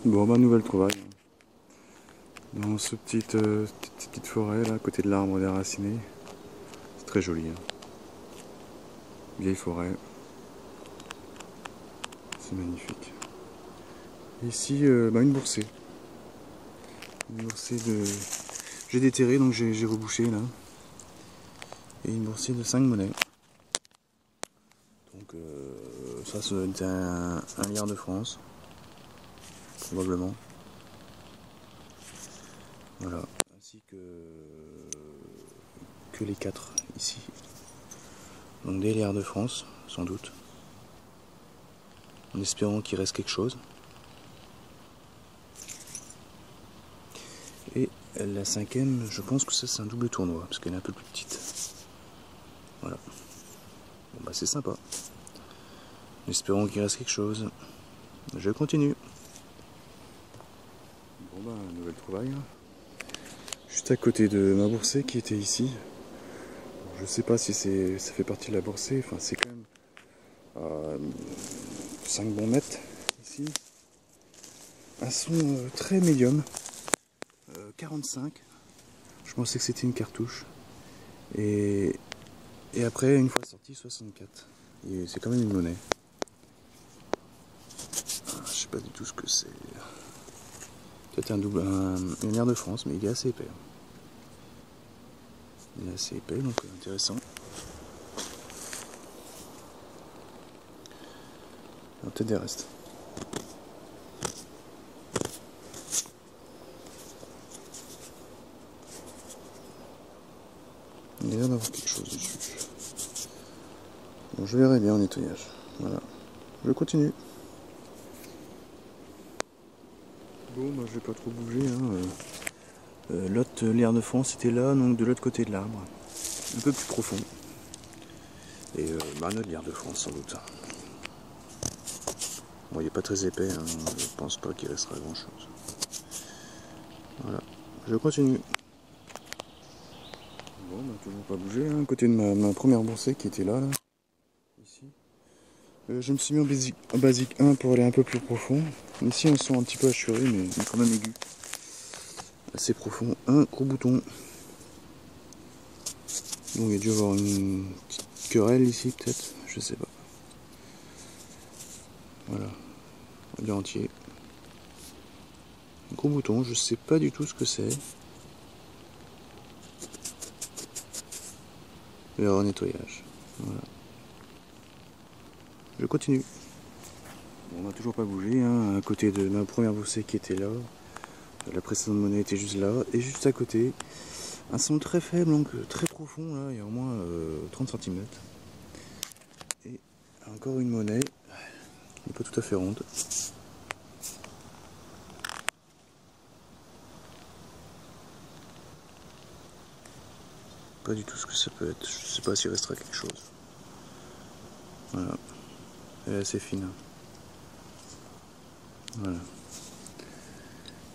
Bon bah nouvelle trouvaille. Dans ce petite forêt là, à côté de l'arbre déraciné. C'est très joli. Hein. Vieille forêt. C'est magnifique. Ici, une boursée. Une boursée de... J'ai déterré donc j'ai rebouché là. Et une boursée de 5 monnaies. Donc ça c'est un liard de France. Probablement. Voilà. Ainsi que les 4 ici. Donc des liards de France, sans doute. En espérant qu'il reste quelque chose. Et la 5e, je pense que ça c'est un double tournoi, parce qu'elle est un peu plus petite. Voilà. Bon bah c'est sympa. Espérons qu'il reste quelque chose. Je continue. Bon bah, nouvelle trouvaille. Juste à côté de ma boursée qui était ici. Je sais pas si ça fait partie de la boursée, enfin c'est quand même à 5 bons mètres ici. Un son très médium. 45. Je pensais que c'était une cartouche. Et après, une fois sorti, 64. Et c'est quand même une monnaie. Je sais pas du tout ce que c'est. Peut-être un liard de France, mais il est assez épais. Il est assez épais, donc intéressant. Il y a peut-être des restes. Il y a l'air d'avoir quelque chose dessus. Bon, je verrai bien en nettoyage. Voilà. Je continue. Bon, bah, je vais pas trop bouger. Hein. L'autre liard de France était là, donc de l'autre côté de l'arbre. Un peu plus profond. Et un autre liard de France, sans doute. Bon, il n'est pas très épais, hein. Je pense pas qu'il restera grand chose. Voilà. Je continue. Bon, bah, toujours pas bougé, hein. À côté de ma première boursée qui était là. Ici. Je me suis mis en basique 1 pour aller un peu plus profond. Ici on sent un petit peu assuré mais quand même aigu. Assez profond. Un gros bouton. Donc il y a dû y avoir une petite querelle ici peut-être. Je sais pas. Voilà. Du entier. Un gros bouton. Je sais pas du tout ce que c'est. Et alors nettoyage. Voilà. Je continue. Bon, on n'a toujours pas bougé. Hein. À côté de ma première boursée qui était là. La précédente monnaie était juste là. Et juste à côté. Un son très faible, donc très profond, là, il y a au moins 30 cm. Et encore une monnaie, qui n'est pas tout à fait ronde. Pas du tout ce que ça peut être, je sais pas s'il restera quelque chose. Voilà, elle est assez fine. Voilà.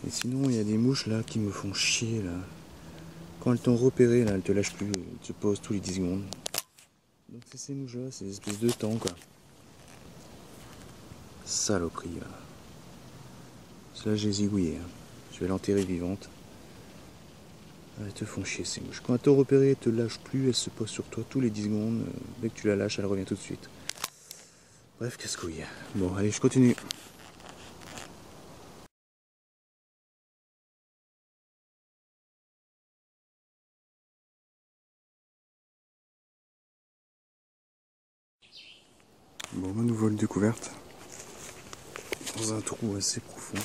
Et sinon, il y a des mouches là qui me font chier là. Quand elles t'ont repéré, là, elles te lâchent plus, elles te posent tous les 10 secondes. Donc c'est ces mouches là, c'est des espèces de temps quoi. Saloperie là. Celle-là j'ai zigouillé. Hein. Je vais l'enterrer vivante. Elles te font chier ces mouches. Quand elles t'ont repéré, elles te lâchent plus, elles se posent sur toi tous les 10 secondes. Dès que tu la lâches, elle revient tout de suite. Bref, casse-couille. Bon, allez, je continue. Bon, ma nouvelle découverte. Dans un trou assez profond.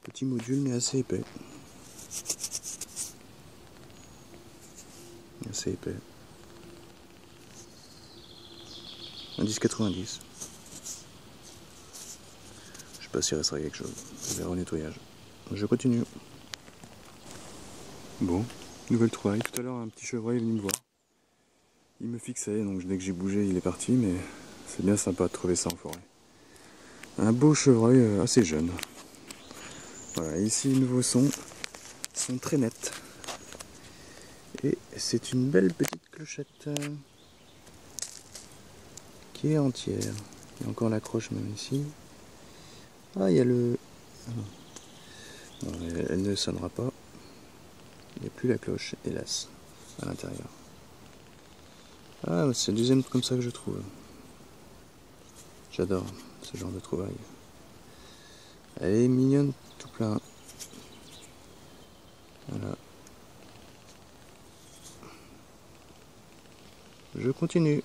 Petit module, mais assez épais. Assez épais. Un 10,90. Je sais pas s'il restera quelque chose. Je verrai au nettoyage. Je continue. Bon, nouvelle trouvaille. Tout à l'heure, un petit chevreuil est venu me voir. Il me fixait, donc dès que j'ai bougé, il est parti, mais c'est bien sympa de trouver ça en forêt. Un beau chevreuil assez jeune. Voilà, ici, les nouveaux sons sont très nets. Et c'est une belle petite clochette qui est entière. Il y a encore l'accroche même ici. Ah, il y a le Bon, elle ne sonnera pas. Il n'y a plus la cloche, hélas, à l'intérieur. Ah, c'est le deuxième comme ça que je trouve. J'adore ce genre de trouvaille. Elle est mignonne tout plein. Voilà. Je continue.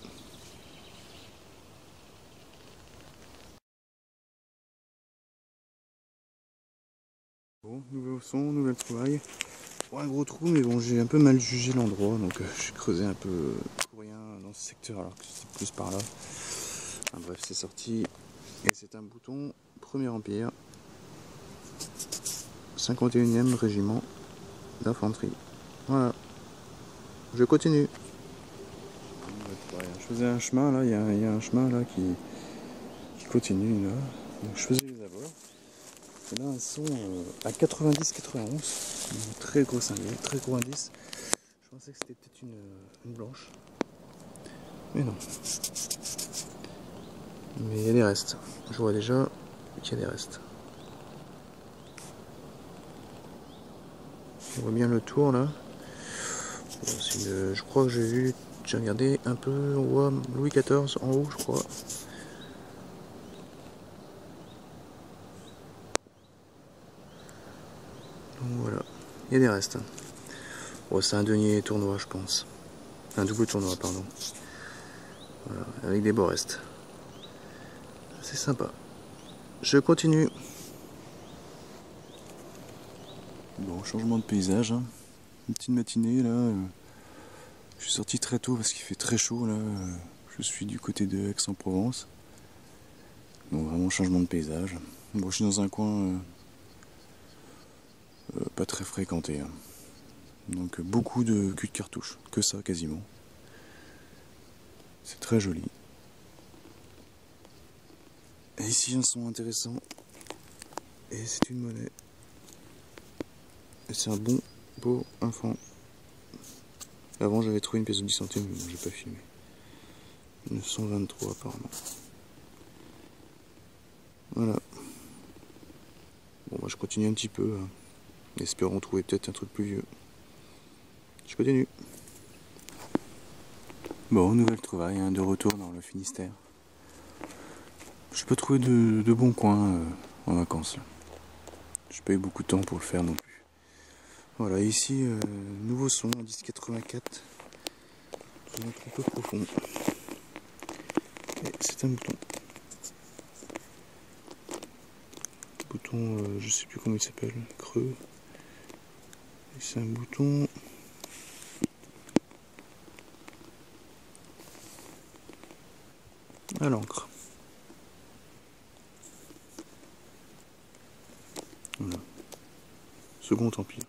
Bon, nouveau son, nouvelle trouvaille. Bon, un gros trou, mais bon, j'ai un peu mal jugé l'endroit, donc j'ai creusé un peu pour rien dans ce secteur, alors que c'est plus par là. Enfin, bref, c'est sorti. Et c'est un bouton, Premier Empire, 51e régiment d'infanterie. Voilà. Je continue. Je faisais un chemin là, il y a un chemin là qui continue là. Donc je faisais les abords. Et là un son à 90-91, un très gros cinglé, très gros indice. Je pensais que c'était peut-être une blanche. Mais non. Mais il y a des restes. Je vois déjà qu'il y a des restes. On voit bien le tour là. Bon, je crois que j'ai regardé un peu, on voit Louis XIV en haut je crois. Donc voilà, il y a des restes. Bon, c'est un denier tournoi je pense. Un double tournoi pardon. Voilà, avec des beaux restes. C'est sympa. Je continue. Bon, changement de paysage. Hein. Une petite matinée là. Je suis sorti très tôt parce qu'il fait très chaud là. Je suis du côté de Aix-en-Provence. Donc vraiment changement de paysage. Bon, je suis dans un coin pas très fréquenté. Hein. Donc beaucoup de cul de cartouche. Que ça quasiment. C'est très joli. Et ici un son intéressant. Et c'est une monnaie. Et c'est un bon beau enfant. Avant j'avais trouvé une pièce de 10 centimes, mais bon, j'ai pas filmé. 923 apparemment. Voilà. Bon, moi je continue un petit peu. Hein. Espérons trouver peut-être un truc plus vieux. Je continue. Bon, nouvelle trouvaille, hein, de retour dans le Finistère. Je peux trouver de bons coins en vacances. J'ai pas eu beaucoup de temps pour le faire non plus. Voilà, ici, nouveau son, 1084. Un peu profond. Et c'est un bouton. Bouton, je sais plus comment il s'appelle, creux. Et c'est un bouton. À l'encre. Voilà. Second empire.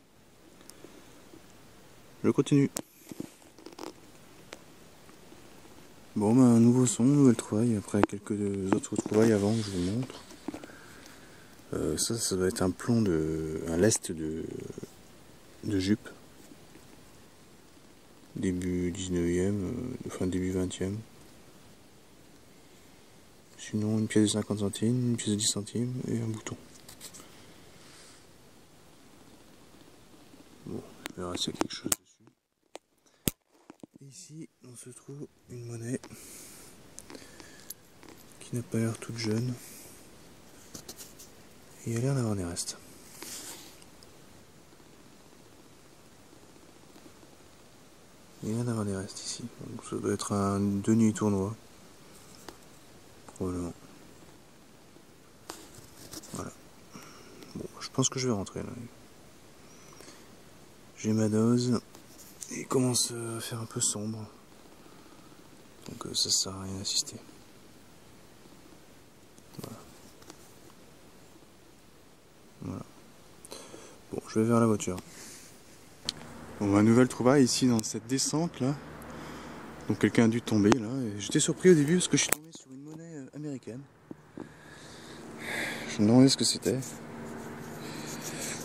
Je continue. Bon, bah, un nouveau son, nouvelle trouvaille, après quelques autres trouvailles avant que je vous montre. Ça doit être un plomb un lest de jupe. Début 19e, enfin début 20e. Sinon, une pièce de 50 centimes, une pièce de 10 centimes et un bouton. Bon, on verra s'il y a quelque chose dessus. Et ici, on se trouve une monnaie qui n'a pas l'air toute jeune. Et il y a l'air d'avoir des restes. Il y a l'air d'avoir des restes ici. Donc ça doit être un denier tournoi. Probablement. Voilà. Bon, je pense que je vais rentrer là. J'ai ma dose. Et il commence à faire un peu sombre. Donc ça sert à rien d'insister. Voilà. Voilà. Bon, je vais vers la voiture. Bon, ma nouvelle trouvaille ici dans cette descente là. Donc quelqu'un a dû tomber là. Et j'étais surpris au début parce que je suis tombé sur une monnaie américaine. Je me demandais ce que c'était.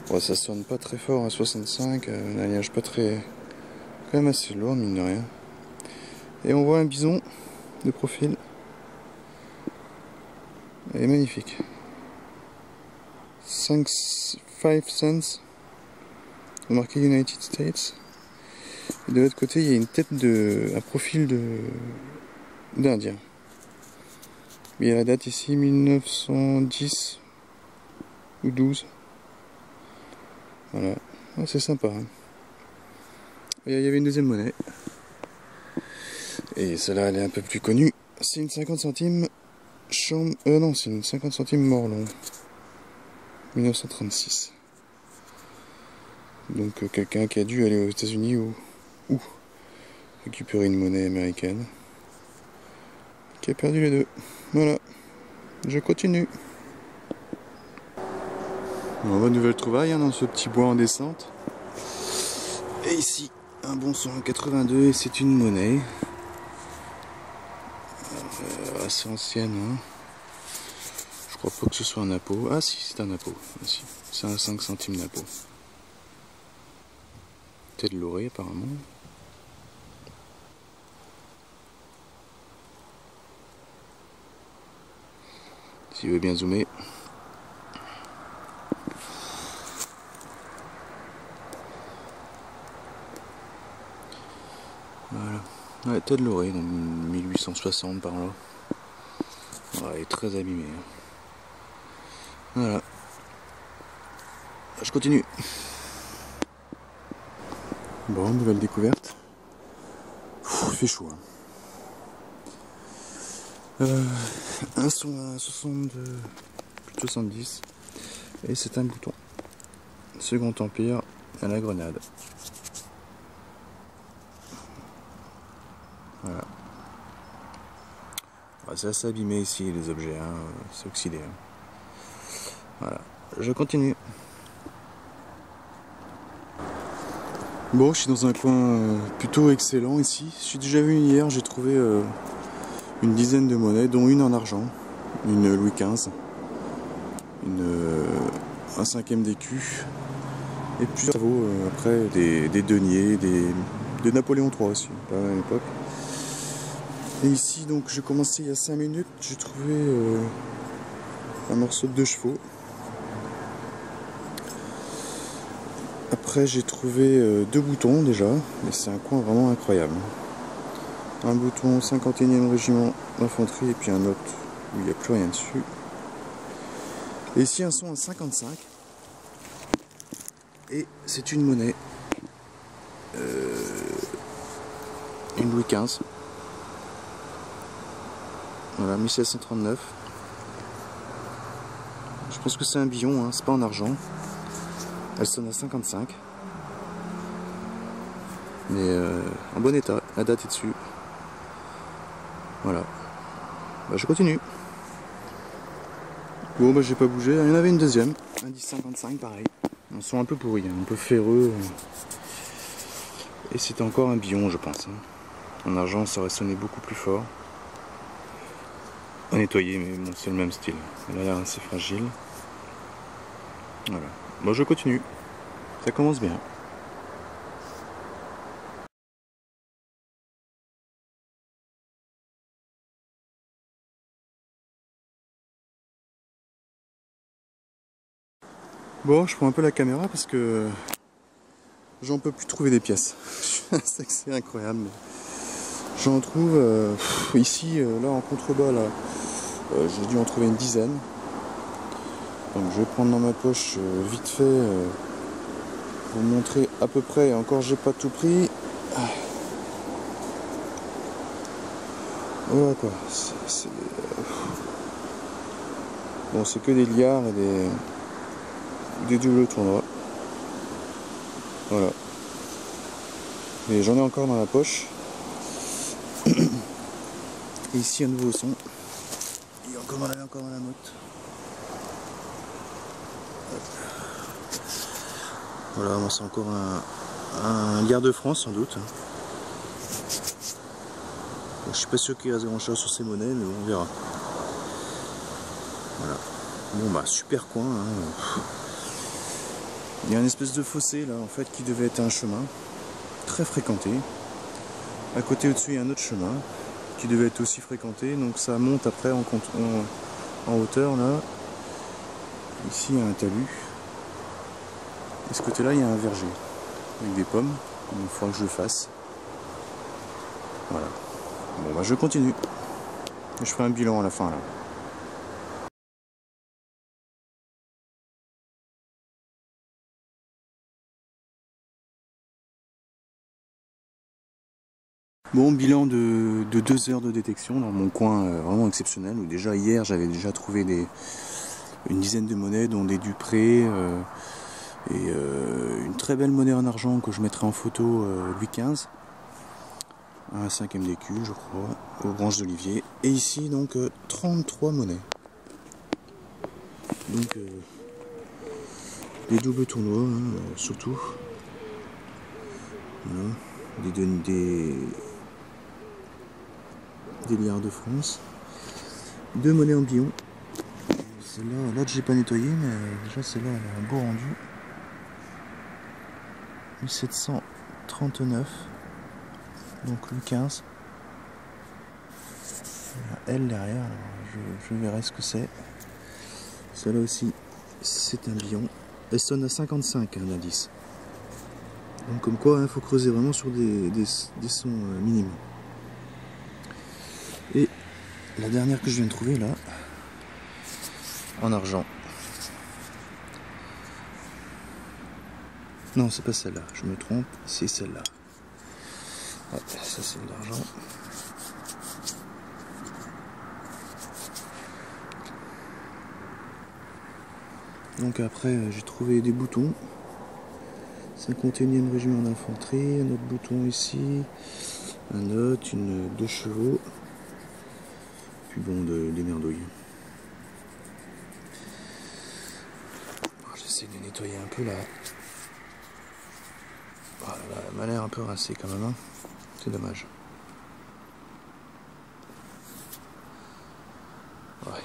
Bon, ça sonne pas très fort à 65, un alliage pas très... quand même assez lourd mine de rien. Et on voit un bison de profil. Elle est magnifique. 5 cents. Marqué United States. Et de l'autre côté, il y a une tête un profil d'Indien. Il y a la date ici, 1910 ou 12. Voilà, ah, c'est sympa. Hein. Et il y avait une deuxième monnaie. Et celle-là, elle est un peu plus connue. C'est une 50 centimes chambre. Non, c'est une 50 centimes Morlon. 1936. Donc quelqu'un qui a dû aller aux États-Unis ou récupérer une monnaie américaine. Qui a perdu les deux. Voilà. Je continue. Bon, bonne nouvelle trouvaille hein, dans ce petit bois en descente. Et ici, un bon son 82 et c'est une monnaie. Assez ancienne. Hein. Je crois pas que ce soit un napo. Ah si, c'est un napo. Ah, si. C'est un 5 centimes napo. Tête lorée apparemment. Si vous voulez bien zoomer. Voilà. Ouais, tête lorée, donc 1860 par là. Ouais, elle est très abîmée. Hein. Voilà. Je continue. Bon, nouvelle découverte. Il fait chaud. Hein. Un son à 70. Et c'est un bouton. Second Empire à la grenade. Voilà. C'est assez abîmé ici les objets, hein. C'est oxydé. Hein. Voilà. Je continue. Bon, je suis dans un coin plutôt excellent ici. Je suis déjà venu hier, j'ai trouvé une dizaine de monnaies, dont une en argent, une Louis XV, un 5e d'écu, et plusieurs travaux après, des deniers, de Napoléon III aussi, pas à l'époque. Et ici, donc, j'ai commencé il y a 5 minutes, j'ai trouvé un morceau de 2 chevaux. Après, j'ai trouvé 2 boutons déjà, mais c'est un coin vraiment incroyable. Un bouton 51e régiment d'infanterie et puis un autre où il n'y a plus rien dessus. Et ici, un son à 55. Et c'est une monnaie. Une Louis XV. Voilà, 1739. Je pense que c'est un billon, hein, c'est pas en argent. Elle sonne à 55. Mais en bon état, la date est dessus. Voilà. Bah, je continue. Bon, bah j'ai pas bougé. Il y en avait une deuxième. Un 10,55 pareil. Un son un peu pourri, hein, un peu ferreux. Et c'était encore un billon, je pense. Hein. En argent, ça aurait sonné beaucoup plus fort. À nettoyer, mais bon, c'est le même style. Elle a l'air assez fragile. Voilà. Bon, je continue. Ça commence bien. Bon, je prends un peu la caméra parce que j'en peux plus trouver des pièces. C'est incroyable. J'en trouve ici, là en contrebas, là, j'ai dû en trouver une dizaine. Donc je vais prendre dans ma poche vite fait pour vous montrer à peu près. Encore, j'ai pas tout pris. Voilà quoi. Bon, c'est que des liards et des doubles tournois. Voilà. Et j'en ai encore dans la poche. Et ici un nouveau son. Il y a encore dans la motte. Voilà, moi c'est encore un liard de France sans doute. Bon, je suis pas sûr qu'il reste grand chose sur ces monnaies, mais bon, on verra. Voilà. Bon bah super coin. Hein. Il y a une espèce de fossé là en fait qui devait être un chemin très fréquenté. À côté au-dessus il y a un autre chemin qui devait être aussi fréquenté, donc ça monte après en hauteur là. Ici il y a un talus. Et ce côté là il y a un verger. Avec des pommes. Il faudra que je le fasse. Voilà. Bon bah je continue. Je ferai un bilan à la fin là. Bon, bilan de 2 heures de détection dans mon coin vraiment exceptionnel, où déjà hier j'avais déjà trouvé une dizaine de monnaies, dont des Dupré et une très belle monnaie en argent que je mettrai en photo Louis XV, un 5e d'écu je crois, aux branches d'olivier, et ici donc 33 monnaies. Donc des doubles tournois hein, surtout, voilà. Des liards de France, 2 monnaies en billon. Celle-là, l'autre j'ai pas nettoyé, mais déjà celle-là elle a un beau rendu. 1739, donc Louis XV. Elle derrière, je verrai ce que c'est. Celle-là aussi, c'est un billon. Elle sonne à 55, un indice. Donc comme quoi, il faut creuser vraiment sur des sons minimes. Et la dernière que je viens de trouver là, en argent. Non, c'est pas celle-là, je me trompe, c'est celle-là. Ouais, ça c'est de l'argent. Donc après, j'ai trouvé des boutons. 51e régiment d'infanterie, un autre bouton ici, un autre, 2 chevaux, puis bon, des merdouilles. J'essaie de nettoyer un peu là. Oh là là, elle m'a l'air un peu rincée quand même, hein. C'est dommage. Ouais.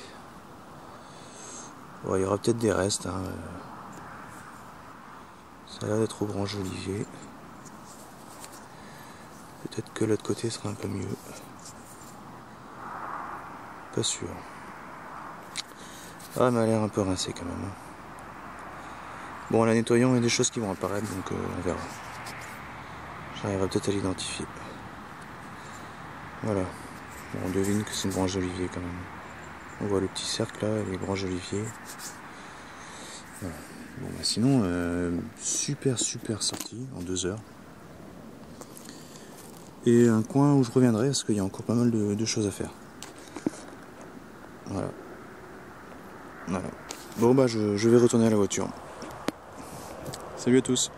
Bon, il y aura peut-être des restes, hein. Ça a l'air d'être au branche Olivier. Peut-être que l'autre côté sera un peu mieux. Pas sûr. Ah, elle m'a l'air un peu rincée quand même. Bon, en la nettoyant, il y a des choses qui vont apparaître, donc on verra. J'arriverai peut-être à l'identifier. Voilà. Bon, on devine que c'est une branche d'olivier quand même. On voit le petit cercle là, les branches d'olivier. Voilà. Bon, bah sinon, super sortie en 2 heures. Et un coin où je reviendrai parce qu'il y a encore pas mal de choses à faire. Voilà. Voilà. Bon bah je vais retourner à la voiture. Salut à tous.